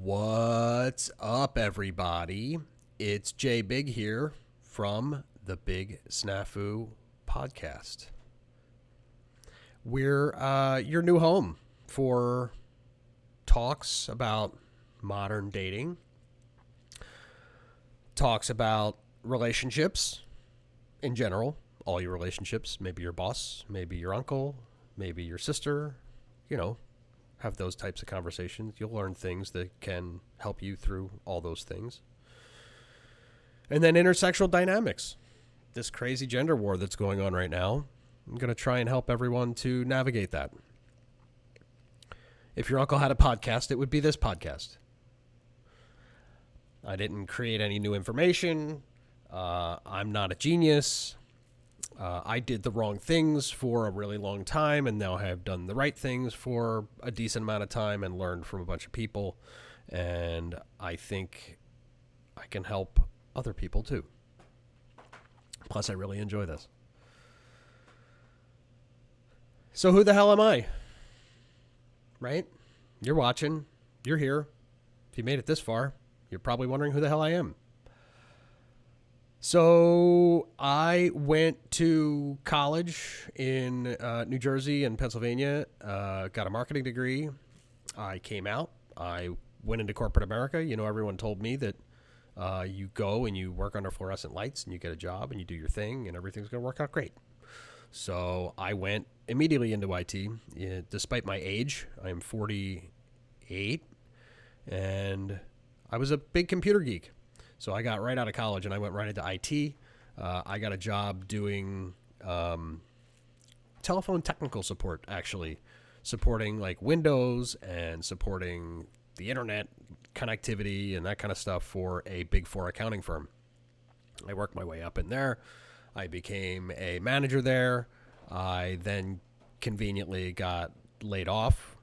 What's up, everybody? It's Jay Big here from the Big SNAFU Podcast. We're your new home for talks about modern dating, talks about relationships in general, all your relationships, maybe your boss, maybe your uncle, maybe your sister, have those types of conversations. You'll learn things that can help you through all those things. And then intersexual dynamics, this crazy gender war that's going on right now. I'm going to try and help everyone to navigate that. If your uncle had a podcast, it would be this podcast. I didn't create any new information. I'm not a genius. I did the wrong things for a really long time and now have done the right things for a decent amount of time and learned from a bunch of people. And I think I can help other people too. Plus, I really enjoy this. So who the hell am I? Right? You're watching. You're here. If you made it this far, you're probably wondering who the hell I am. So I went to college in New Jersey and Pennsylvania, got a marketing degree. I came out. I went into corporate America. Everyone told me that you go and you work under fluorescent lights and you get a job and you do your thing and everything's going to work out great. So I went immediately into IT. Despite my age, I am 48, and I was a big computer geek. So I got right out of college and I went right into IT. I got a job doing telephone technical support, actually, supporting like Windows and supporting the internet connectivity and that kind of stuff for a Big Four accounting firm. I worked my way up in there. I became a manager there. I then conveniently got laid off.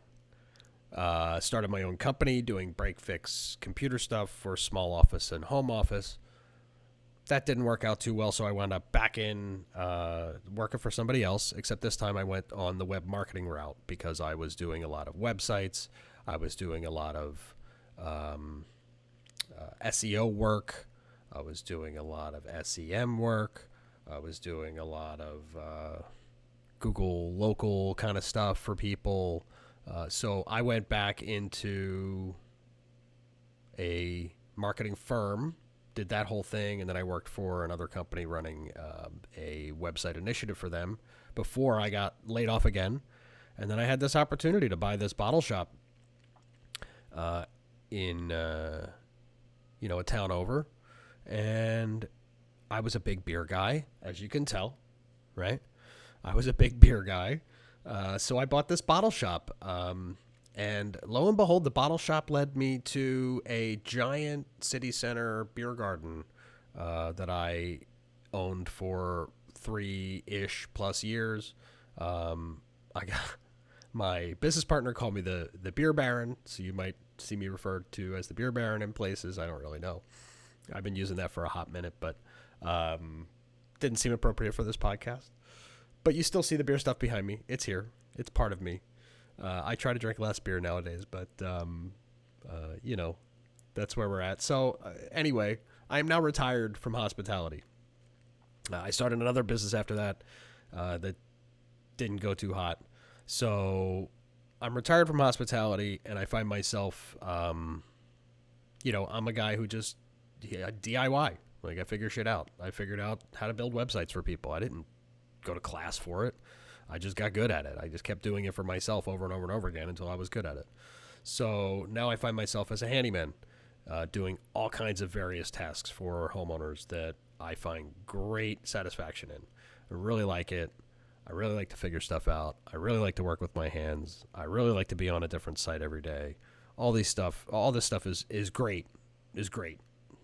Started my own company doing break-fix computer stuff for small office and home office. That didn't work out too well, so I wound up back in working for somebody else, except this time I went on the web marketing route because I was doing a lot of websites. I was doing a lot of SEO work. I was doing a lot of SEM work. I was doing a lot of Google local kind of stuff for people. So I went back into a marketing firm, did that whole thing, and then I worked for another company running a website initiative for them before I got laid off again. And then I had this opportunity to buy this bottle shop in a town over. And I was a big beer guy, as you can tell, right? I was a big beer guy. So I bought this bottle shop, and lo and behold, the bottle shop led me to a giant city center beer garden that I owned for 3-ish plus years. I got my business partner called me the beer baron, so you might see me referred to as the beer baron in places. I don't really know. I've been using that for a hot minute, but didn't seem appropriate for this podcast. But you still see the beer stuff behind me. It's here. It's part of me. I try to drink less beer nowadays, but, that's where we're at. So, anyway, I am now retired from hospitality. I started another business after that that didn't go too hot. So, I'm retired from hospitality, and I find myself, I'm a guy who just DIY. Like, I figure shit out. I figured out how to build websites for people. I didn't go to class for it. I just got good at it. I just kept doing it for myself over and over and over again until I was good at it. So now I find myself as a handyman doing all kinds of various tasks for homeowners that I find great satisfaction in. I really like it. I really like to figure stuff out. I really like to work with my hands. I really like to be on a different site every day. All this stuff is great.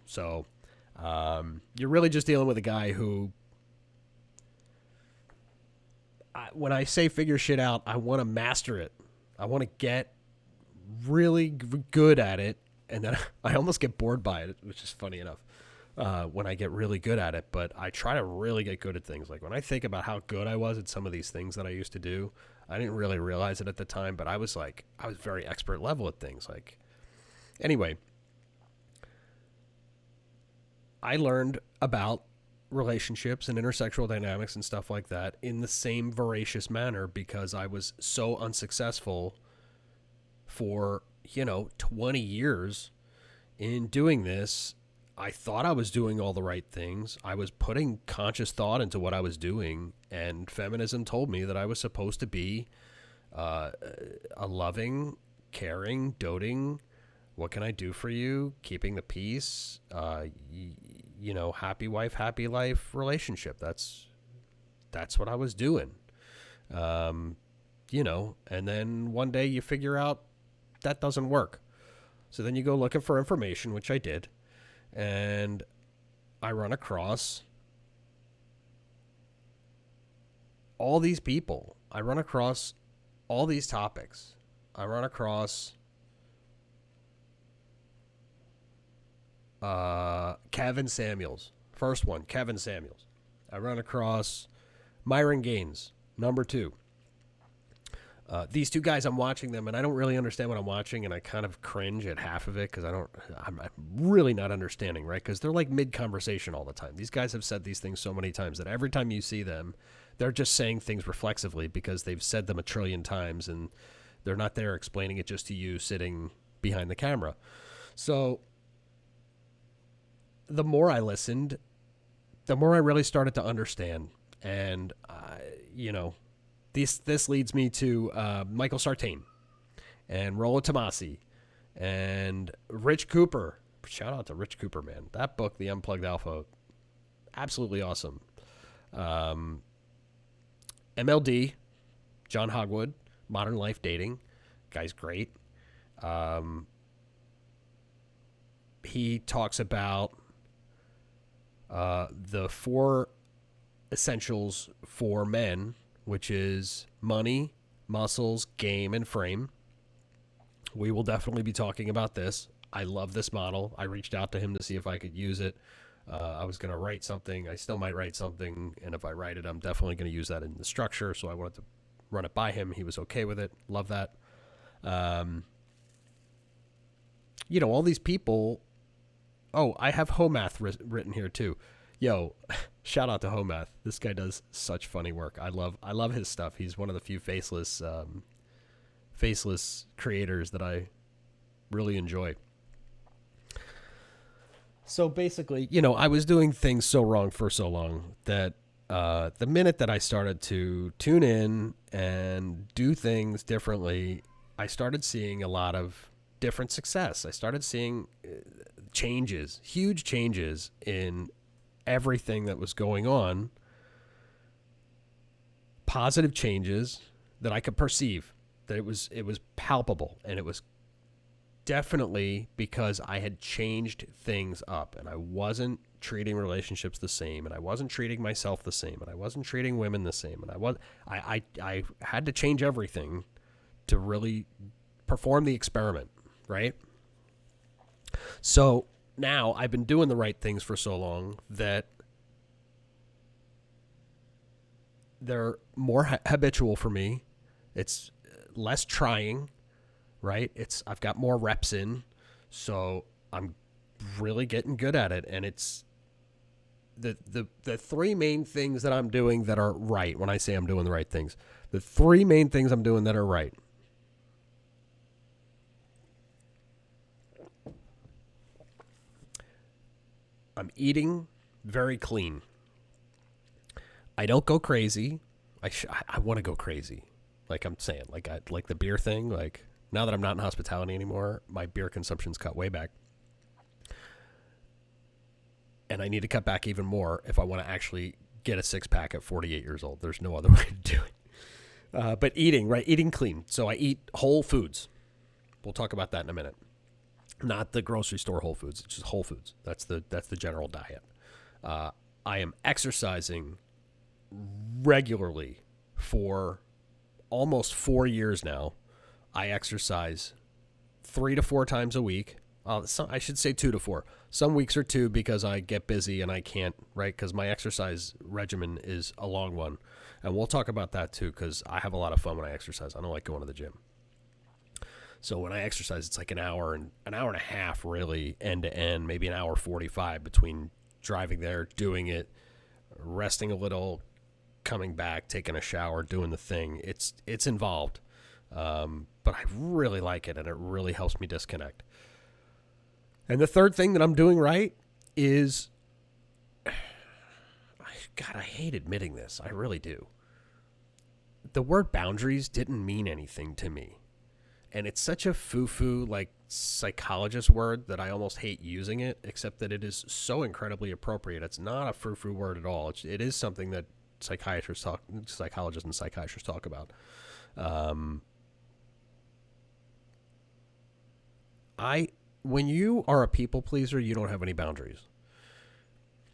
So you're really just dealing with a guy who, when I say figure shit out, I want to master it. I want to get really good at it, and then I almost get bored by it, which is funny enough, when I get really good at it. But I try to really get good at things. Like when I think about how good I was at some of these things that I used to do, I didn't really realize it at the time, but I was very expert level at things. Like Anyway, I learned about relationships and intersexual dynamics and stuff like that in the same voracious manner because I was so unsuccessful for, 20 years in doing this. I thought I was doing all the right things. I was putting conscious thought into what I was doing, and feminism told me that I was supposed to be a loving, caring, doting, what can I do for you, keeping the peace, happy wife, happy life relationship. That's what I was doing. And then one day you figure out that doesn't work. So then you go looking for information, which I did. And I run across all these people. I run across all these topics. I run across Kevin Samuels. First one, Kevin Samuels. I run across Myron Gaines, number 2. These two guys, I'm watching them, and I don't really understand what I'm watching, and I kind of cringe at half of it because I'm really not understanding, right? Because they're like mid-conversation all the time. These guys have said these things so many times that every time you see them, they're just saying things reflexively because they've said them a trillion times, and they're not there explaining it just to you sitting behind the camera. So the more I listened, the more I really started to understand. And, this leads me to Michael Sartain and Rollo Tomasi and Rich Cooper. Shout out to Rich Cooper, man. That book, The Unplugged Alpha, absolutely awesome. MLD, John Hogwood, Modern Life Dating. Guy's great. He talks about the 4 essentials for men, which is money, muscles, game, and frame. We will definitely be talking about this. I love this model. I reached out to him to see if I could use it. I was going to write something. I still might write something, and if I write it, I'm definitely going to use that in the structure, so I wanted to run it by him. He was okay with it. Love that. All these people... Oh, I have Homath written here, too. Yo, shout out to Homath. This guy does such funny work. I love his stuff. He's one of the few faceless creators that I really enjoy. So basically, I was doing things so wrong for so long that the minute that I started to tune in and do things differently, I started seeing a lot of different success. I started seeing changes, huge changes in everything that was going on, positive changes that I could perceive, that it was palpable, and it was definitely because I had changed things up, and I wasn't treating relationships the same, and I wasn't treating myself the same, and I wasn't treating women the same, and I had to change everything to really perform the experiment, right? So now I've been doing the right things for so long that they're more habitual for me. It's less trying, right? I've got more reps in, so I'm really getting good at it. And it's the 3 main things that I'm doing that are right. When I say I'm doing the right things, the 3 main things I'm doing that are right. I'm eating very clean. I don't go crazy. I want to go crazy. Like I'm saying, like the beer thing. Like now that I'm not in hospitality anymore, my beer consumption's cut way back. And I need to cut back even more if I want to actually get a 6-pack at 48 years old. There's no other way to do it. But eating, right? Eating clean. So I eat whole foods. We'll talk about that in a minute. Not the grocery store Whole Foods. It's just Whole Foods. That's the general diet. I am exercising regularly for almost 4 years now. I exercise 3 to 4 times a week. I should say 2 to 4. Some weeks are 2 because I get busy and I can't, right? Because my exercise regimen is a long one. And we'll talk about that too because I have a lot of fun when I exercise. I don't like going to the gym. So when I exercise, it's like an hour and a half, really, end to end, maybe an hour 45 between driving there, doing it, resting a little, coming back, taking a shower, doing the thing. It's involved, but I really like it, and it really helps me disconnect. And the third thing that I'm doing right is, God, I hate admitting this. I really do. The word boundaries didn't mean anything to me. And it's such a foo-foo, like, psychologist word that I almost hate using it, except that it is so incredibly appropriate. It's not a foo-foo word at all. It is something that psychologists and psychiatrists talk about. When you are a people pleaser, you don't have any boundaries.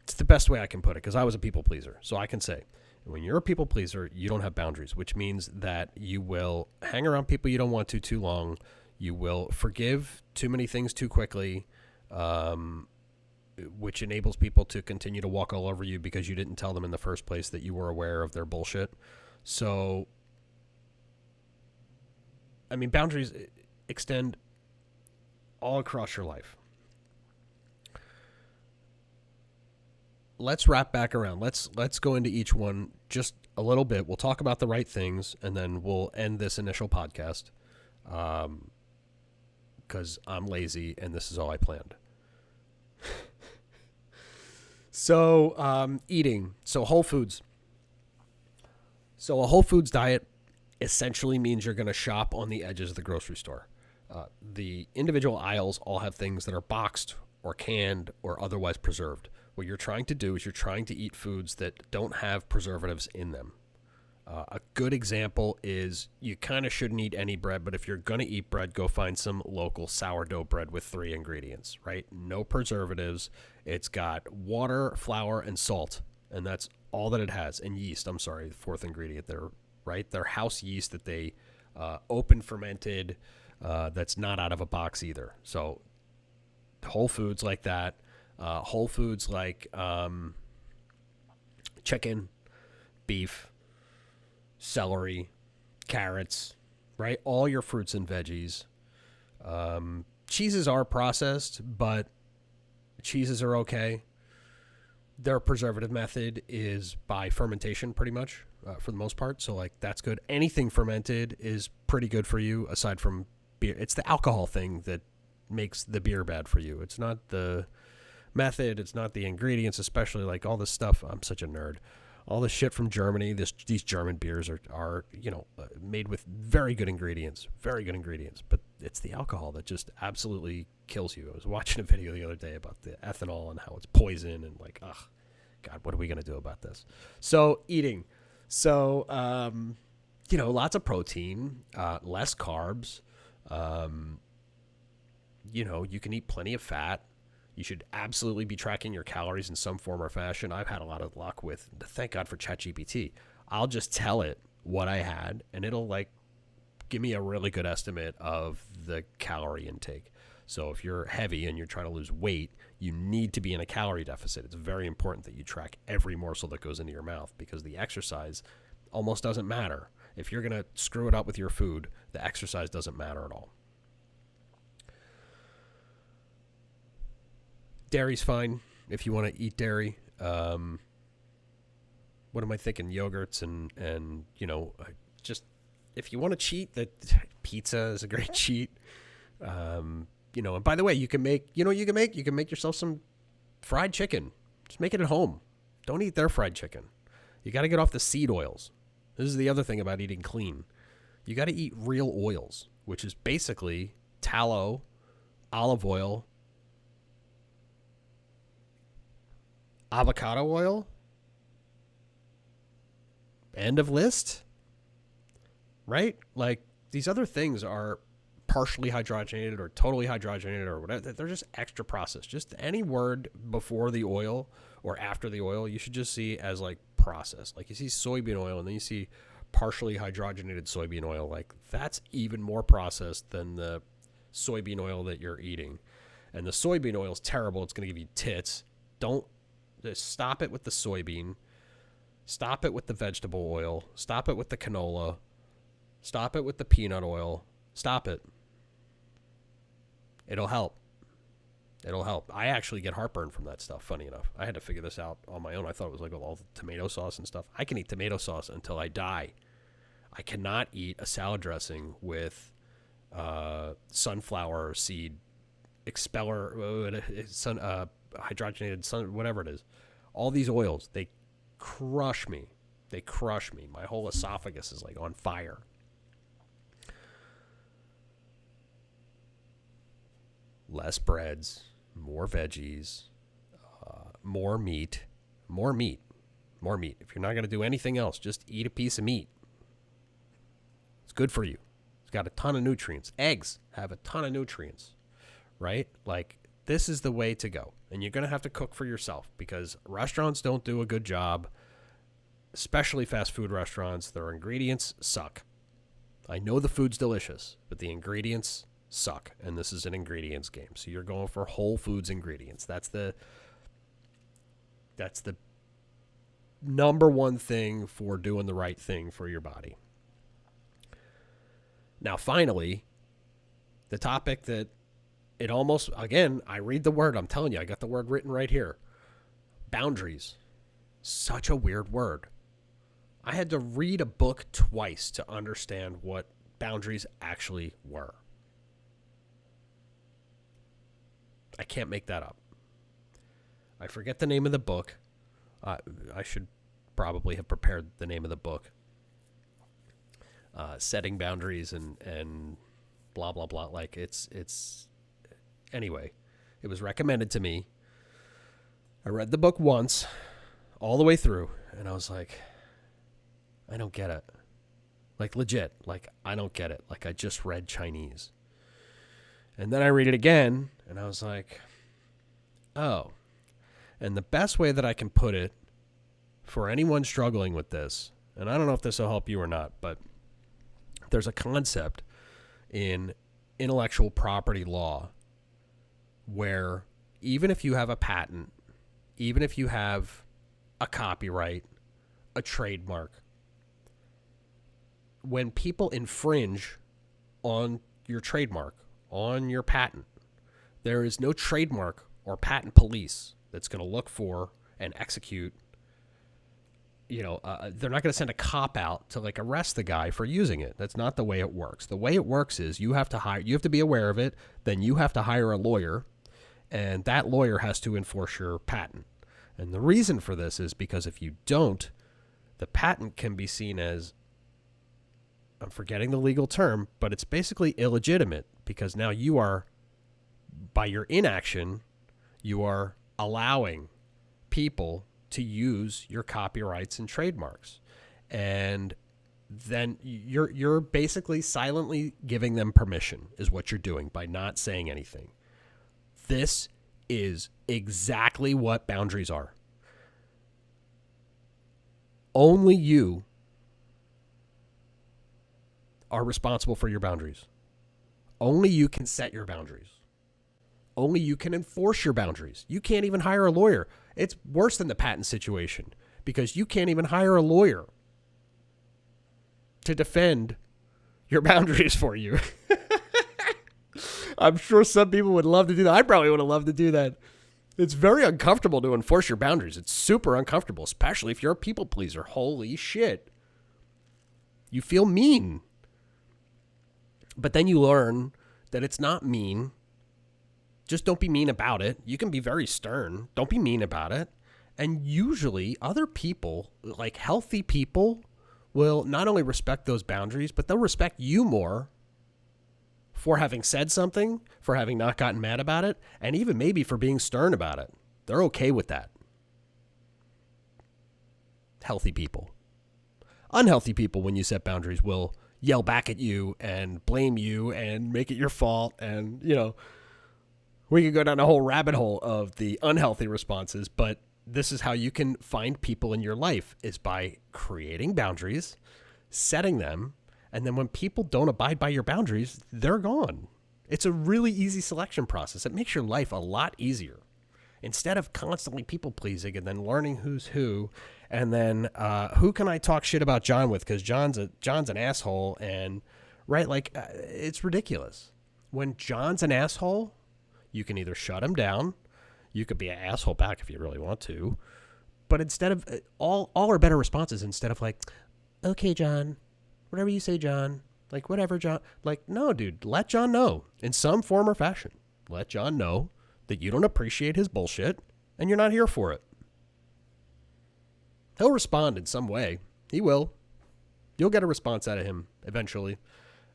It's the best way I can put it, because I was a people pleaser. So I can say, when you're a people pleaser, you don't have boundaries, which means that you will hang around people you don't want to too long. You will forgive too many things too quickly, which enables people to continue to walk all over you because you didn't tell them in the first place that you were aware of their bullshit. So, I mean, boundaries extend all across your life. Let's wrap back around. Let's go into each one just a little bit. We'll talk about the right things, and then we'll end this initial podcast because I'm lazy and this is all I planned. So eating. So whole foods. So a whole foods diet essentially means you're going to shop on the edges of the grocery store. The individual aisles all have things that are boxed or canned or otherwise preserved. What you're trying to do is you're trying to eat foods that don't have preservatives in them. A good example is you kind of shouldn't eat any bread, but if you're going to eat bread, go find some local sourdough bread with 3 ingredients, right? No preservatives. It's got water, flour, and salt, and that's all that it has. And yeast, I'm sorry, the 4th ingredient there, right? They're house yeast that they open fermented, that's not out of a box either. So whole foods like that. Whole foods like chicken, beef, celery, carrots, right? All your fruits and veggies. Cheeses are processed, but cheeses are okay. Their preservative method is by fermentation pretty much for the most part. So like that's good. Anything fermented is pretty good for you aside from beer. It's the alcohol thing that makes the beer bad for you. It's not the method, it's not the ingredients, especially like all this stuff. I'm such a nerd. All this shit from Germany, these German beers are made with very good ingredients, but it's the alcohol that just absolutely kills you. I was watching a video the other day about the ethanol and how it's poison and like, ugh, God, what are we going to do about this? So eating. So, lots of protein, less carbs. You can eat plenty of fat. You should absolutely be tracking your calories in some form or fashion. I've had a lot of luck with, thank God for ChatGPT. I'll just tell it what I had, and it'll like give me a really good estimate of the calorie intake. So if you're heavy and you're trying to lose weight, you need to be in a calorie deficit. It's very important that you track every morsel that goes into your mouth because the exercise almost doesn't matter. If you're going to screw it up with your food, the exercise doesn't matter at all. Dairy's fine if you want to eat dairy. What am I thinking? Yogurts and just if you want to cheat, that pizza is a great cheat. And by the way, you can make yourself some fried chicken. Just make it at home. Don't eat their fried chicken. You got to get off the seed oils. This is the other thing about eating clean. You got to eat real oils, which is basically tallow, olive oil, avocado oil. End of list. Right? Like these other things are partially hydrogenated or totally hydrogenated or whatever. They're just extra processed. Just any word before the oil or after the oil, you should just see as like processed. Like you see soybean oil and then you see partially hydrogenated soybean oil. Like that's even more processed than the soybean oil that you're eating. And the soybean oil is terrible. It's going to give you tits. Don't just stop it with the soybean. Stop it with the vegetable oil. Stop it with the canola. Stop it with the peanut oil. Stop it. It'll help. It'll help. I actually get heartburn from that stuff, funny enough. I had to figure this out on my own. I thought it was like all the tomato sauce and stuff. I can eat tomato sauce until I die. I cannot eat a salad dressing with sunflower seed expeller, hydrogenated sun, whatever it is. All these oils, they crush me. They crush me. My whole esophagus is like on fire. Less breads, more veggies, more meat, more meat, more meat. If you're not going to do anything else, just eat a piece of meat. It's good for you. It's got a ton of nutrients. Eggs have a ton of nutrients, right? Like, this is the way to go. And you're going to have to cook for yourself because restaurants don't do a good job, especially fast food restaurants. Their ingredients suck. I know the food's delicious, but the ingredients suck. And this is an ingredients game. So you're going for whole foods ingredients. That's the number one thing for doing the right thing for your body. Now, finally, the topic that it almost, again, I read the word. I'm telling you, I got the word written right here. Boundaries. Such a weird word. I had to read a book twice to understand what boundaries actually were. I can't make that up. I forget the name of the book. I should probably have prepared the name of the book. Setting boundaries and blah, blah, blah. Like it's anyway, it was recommended to me. I read the book once all the way through and I was like, I don't get it. Like legit, like I don't get it. Like I just read Chinese. And then I read it again and I was like, oh. And the best way that I can put it for anyone struggling with this, and I don't know if this will help you or not, but there's a concept in intellectual property law where even if you have a patent, even if you have a copyright, a trademark, when people infringe on your trademark, on your patent, there is no trademark or patent police that's going to look for and execute. They're not going to send a cop out to like arrest the guy for using it. That's not the way it works. The way it works is you have to be aware of it. Then you have to hire a lawyer, and that lawyer has to enforce your patent. And the reason for this is because if you don't, the patent can be seen as, I'm forgetting the legal term, but it's basically illegitimate because now you are, by your inaction, you are allowing people to use your copyrights and trademarks. And then you're basically silently giving them permission is what you're doing by not saying anything. This is exactly what boundaries are. Only you are responsible for your boundaries. Only you can set your boundaries. Only you can enforce your boundaries. You can't even hire a lawyer. It's worse than the patent situation because you can't even hire a lawyer to defend your boundaries for you. I'm sure some people would love to do that. I probably would have loved to do that. It's very uncomfortable to enforce your boundaries. It's super uncomfortable, especially if you're a people pleaser. Holy shit. You feel mean. But then you learn that it's not mean. Just don't be mean about it. You can be very stern. Don't be mean about it. And usually other people, like healthy people, will not only respect those boundaries, but they'll respect you more for having said something, for having not gotten mad about it, and even maybe for being stern about it. They're okay with that. Healthy people. Unhealthy people, when you set boundaries, will yell back at you and blame you and make it your fault. And, we could go down a whole rabbit hole of the unhealthy responses, but this is how you can find people in your life is by creating boundaries, setting them, and then when people don't abide by your boundaries, they're gone. It's a really easy selection process. It makes your life a lot easier. Instead of constantly people-pleasing and then learning who's who, and then who can I talk shit about John with because John's an asshole, and right, like it's ridiculous. When John's an asshole, You can either shut him down. You could be an asshole back if you really want to. But instead of all our better responses, instead of like, okay, John, whatever you say, John, like whatever, John, like, no, dude, let John know in some form or fashion. Let John know that you don't appreciate his bullshit and you're not here for it. He'll respond in some way. He will. You'll get a response out of him eventually.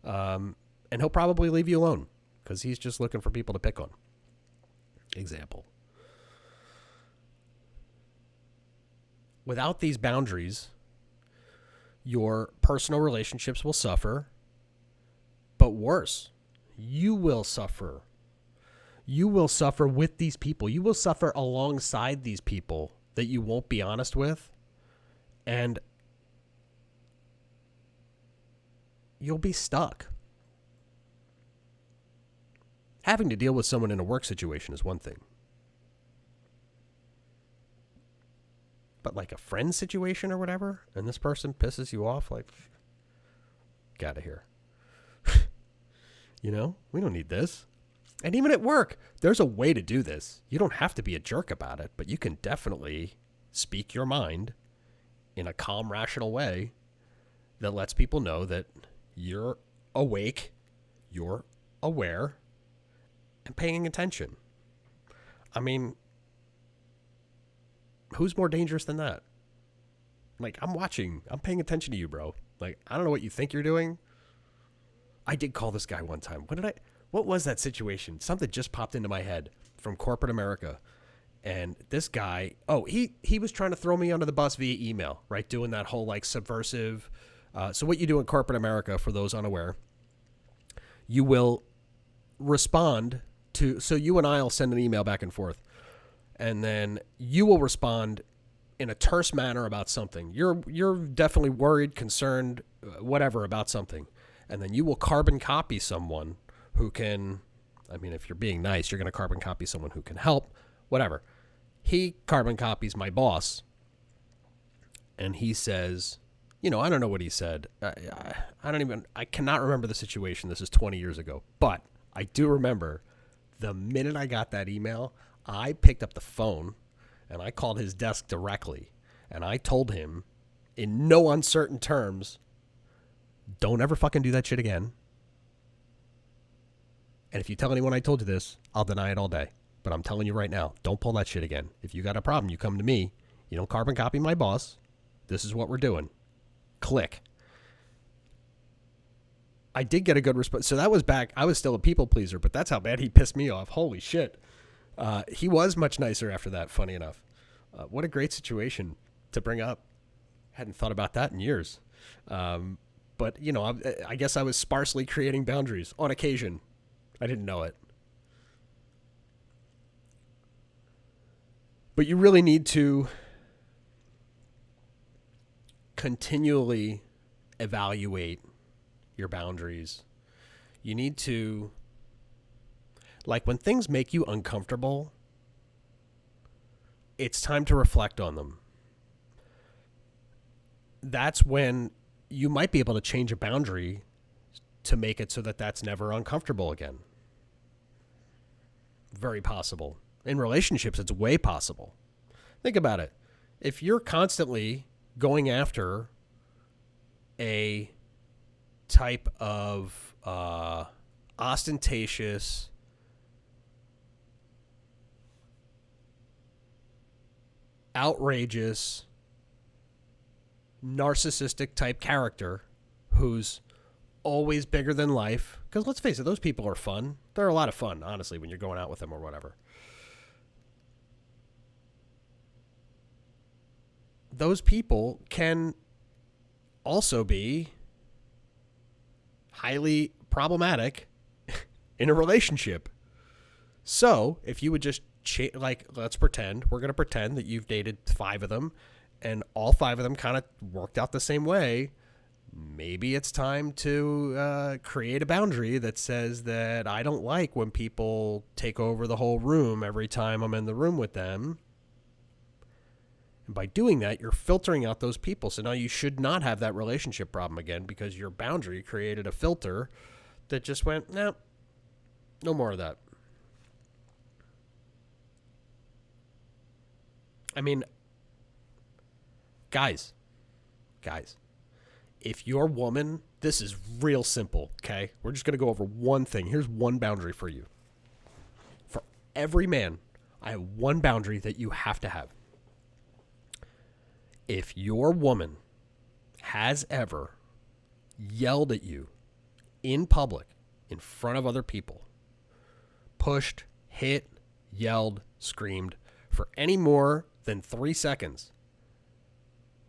And he'll probably leave you alone because he's just looking for people to pick on. Example. Without these boundaries, your personal relationships will suffer, but worse, you will suffer. You will suffer with these people. You will suffer alongside these people that you won't be honest with, and you'll be stuck. Having to deal with someone in a work situation is one thing. But like a friend situation or whatever, and this person pisses you off, like, get out of here. You know, we don't need this. And even at work, there's a way to do this. You don't have to be a jerk about it, but you can definitely speak your mind in a calm, rational way that lets people know that you're awake, you're aware, and paying attention. I mean, who's more dangerous than that? Like, I'm watching. I'm paying attention to you, bro. Like, I don't know what you think you're doing. I did call this guy one time. What was that situation? Something just popped into my head from corporate America. And this guy, he was trying to throw me under the bus via email, right? Doing that whole, like, subversive. So what you do in corporate America, for those unaware, you will respond to, so you and I will send an email back and forth. And then you will respond in a terse manner about something. You're definitely worried, concerned, whatever about something. And then you will carbon copy someone who can, I mean, if you're being nice, you're going to carbon copy someone who can help, whatever. He carbon copies my boss. And he says, you know, I don't know what he said. I cannot remember the situation. This is 20 years ago. But I do remember the minute I got that email, I picked up the phone and I called his desk directly. And I told him in no uncertain terms, don't ever fucking do that shit again. And if you tell anyone I told you this, I'll deny it all day. But I'm telling you right now, don't pull that shit again. If you got a problem, you come to me. You don't carbon copy my boss. This is what we're doing. Click. I did get a good response. So that was back. I was still a people pleaser, but that's how bad he pissed me off. Holy shit. He was much nicer after that, funny enough. What a great situation to bring up. Hadn't thought about that in years. But, you know, I guess I was sparsely creating boundaries on occasion. I didn't know it. But you really need to continually evaluate your boundaries. You need to, like, when things make you uncomfortable, it's time to reflect on them. That's when you might be able to change a boundary to make it so that that's never uncomfortable again. Very possible. In relationships, it's way possible. Think about it. If you're constantly going after a type of ostentatious, outrageous, narcissistic type character who's always bigger than life, because let's face it, those people are fun. They're a lot of fun, honestly, when you're going out with them or whatever. Those people can also be highly problematic in a relationship. So if you would just let's pretend, we're going to pretend that you've dated 5 of them and all 5 of them kind of worked out the same way. Maybe it's time to create a boundary that says that I don't like when people take over the whole room every time I'm in the room with them. And by doing that, you're filtering out those people. So now you should not have that relationship problem again because your boundary created a filter that just went, no more of that. I mean, guys, if your woman, this is real simple, okay? We're just going to go over one thing. Here's one boundary for you. For every man, I have one boundary that you have to have. If your woman has ever yelled at you in public, in front of other people, pushed, hit, yelled, screamed for any more than 3 seconds,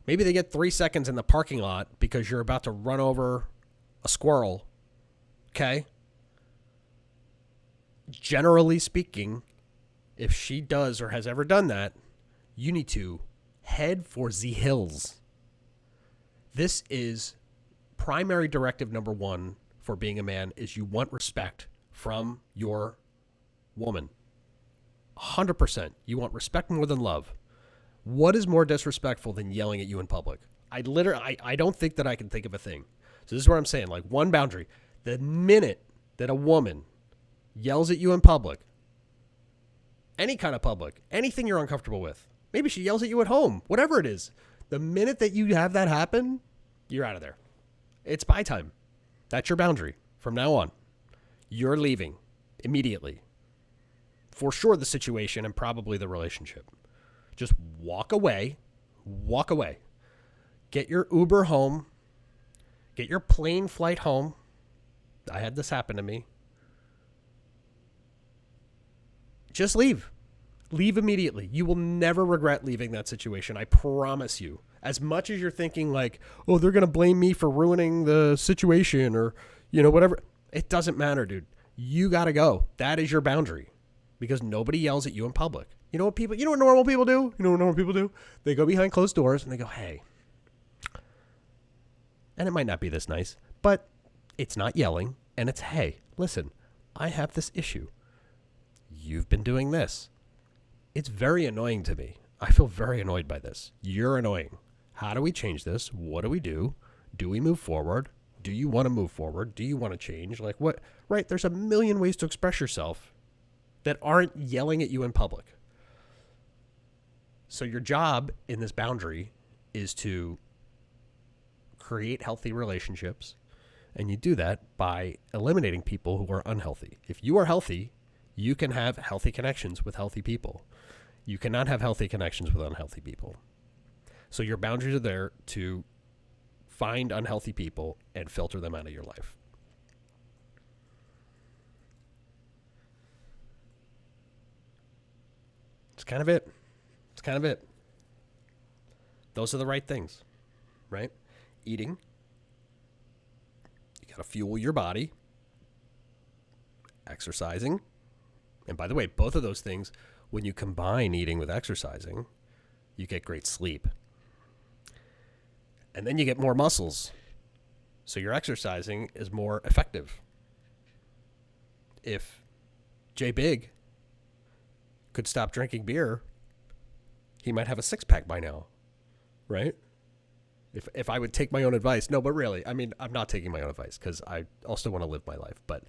maybe they get 3 seconds in the parking lot because you're about to run over a squirrel, okay? Generally speaking, if she does or has ever done that, you need to head for the hills. This is primary directive number one for being a man, is you want respect from your woman. 100%. You want respect more than love. What is more disrespectful than yelling at you in public? I don't think that I can think of a thing. So this is what I'm saying. Like, one boundary. The minute that a woman yells at you in public, any kind of public, anything you're uncomfortable with, maybe she yells at you at home, whatever it is, the minute that you have that happen, you're out of there. It's bye time. That's your boundary. From now on, you're leaving immediately. For sure, the situation and probably the relationship. Just walk away. Walk away. Get your Uber home. Get your plane flight home. I had this happen to me. Just leave. Leave immediately. You will never regret leaving that situation. I promise you. As much as you're thinking like, oh, they're going to blame me for ruining the situation or, whatever. It doesn't matter, dude. You got to go. That is your boundary. Because nobody yells at you in public. You know what normal people do? They go behind closed doors and they go, hey. And it might not be this nice, but it's not yelling. And it's, hey, listen, I have this issue. You've been doing this. It's very annoying to me. I feel very annoyed by this. You're annoying. How do we change this? What do we do? Do we move forward? Do you want to move forward? Do you want to change? Like what? Right? There's a million ways to express yourself that aren't yelling at you in public. So your job in this boundary is to create healthy relationships. And you do that by eliminating people who are unhealthy. If you are healthy, you can have healthy connections with healthy people. You cannot have healthy connections with unhealthy people. So your boundaries are there to find unhealthy people and filter them out of your life. It's kind of it. Those are the right things, right? Eating. You got to fuel your body. Exercising. And by the way, both of those things, when you combine eating with exercising, you get great sleep. And then you get more muscles. So your exercising is more effective. If J Big could stop drinking beer, he might have a six-pack by now, right? If I would take my own advice. No, but really, I mean, I'm not taking my own advice because I also want to live my life. But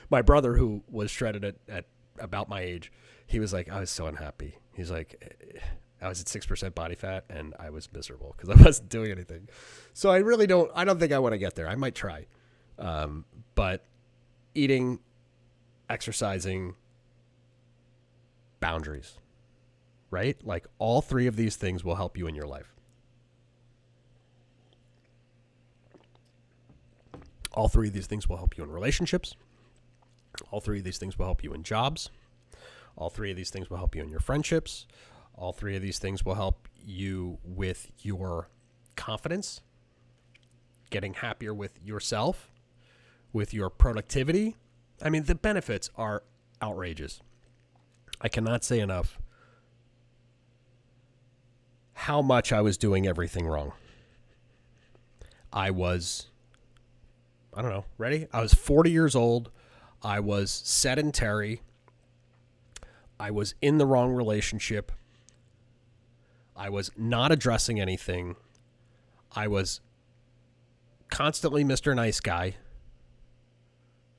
my brother, who was shredded at about my age, he was like, I was so unhappy. He's like, I was at 6% body fat and I was miserable because I wasn't doing anything. So I don't think I want to get there. I might try. But eating, exercising, boundaries, right? Like all three of these things will help you in your life. All three of these things will help you in relationships. All three of these things will help you in jobs. All three of these things will help you in your friendships. All three of these things will help you with your confidence, getting happier with yourself, with your productivity. I mean, the benefits are outrageous. I cannot say enough how much I was doing everything wrong. I was, ready? I was 40 years old. I was sedentary. I was in the wrong relationship. I was not addressing anything. I was constantly Mr. Nice Guy.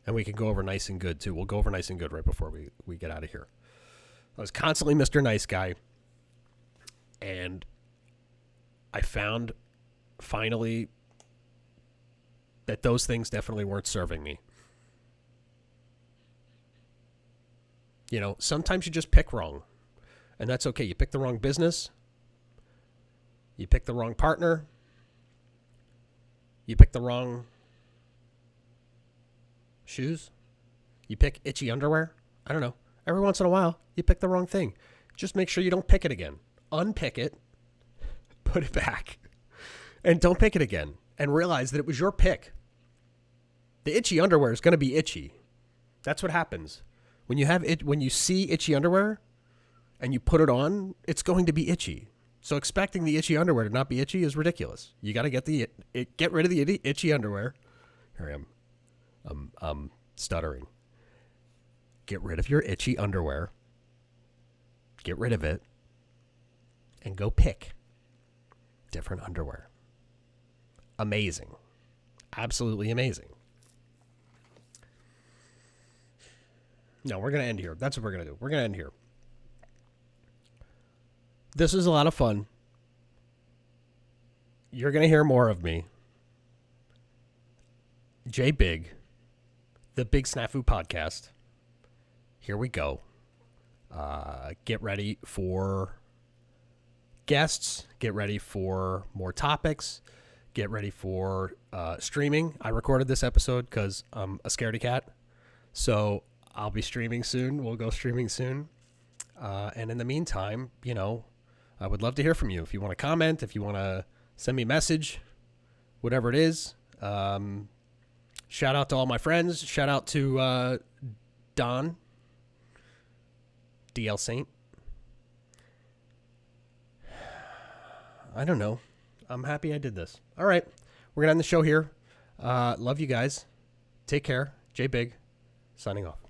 And we can go over nice and good, too. We'll go over nice and good right before we get out of here. I was constantly Mr. Nice Guy. And I found finally that those things definitely weren't serving me. You know, sometimes you just pick wrong. And that's okay. You pick the wrong business. You pick the wrong partner. You pick the wrong shoes. You pick itchy underwear. I don't know. Every once in a while, you pick the wrong thing. Just make sure you don't pick it again. Unpick it. Put it back. And don't pick it again. And realize that it was your pick. The itchy underwear is going to be itchy. That's what happens. When you see itchy underwear and you put it on, it's going to be itchy. So expecting the itchy underwear to not be itchy is ridiculous. You got to get rid of the itchy underwear. Here I am. I'm stuttering. Get rid of your itchy underwear. Get rid of it. And go pick different underwear. Amazing. Absolutely amazing. No, we're going to end here. That's what we're going to do. We're going to end here. This is a lot of fun. You're going to hear more of me. J Big, the Big SNAFU Podcast. Here we go. Get ready for guests. Get ready for more topics. Get ready for streaming. I recorded this episode because I'm a scaredy cat. So I'll be streaming soon. We'll go streaming soon. And in the meantime, you know, I would love to hear from you. If you want to comment, if you want to send me a message, whatever it is. Shout out to all my friends. Shout out to Don, DL Saint. I don't know. I'm happy I did this. All right. We're going to end the show here. Love you guys. Take care. J Big, signing off.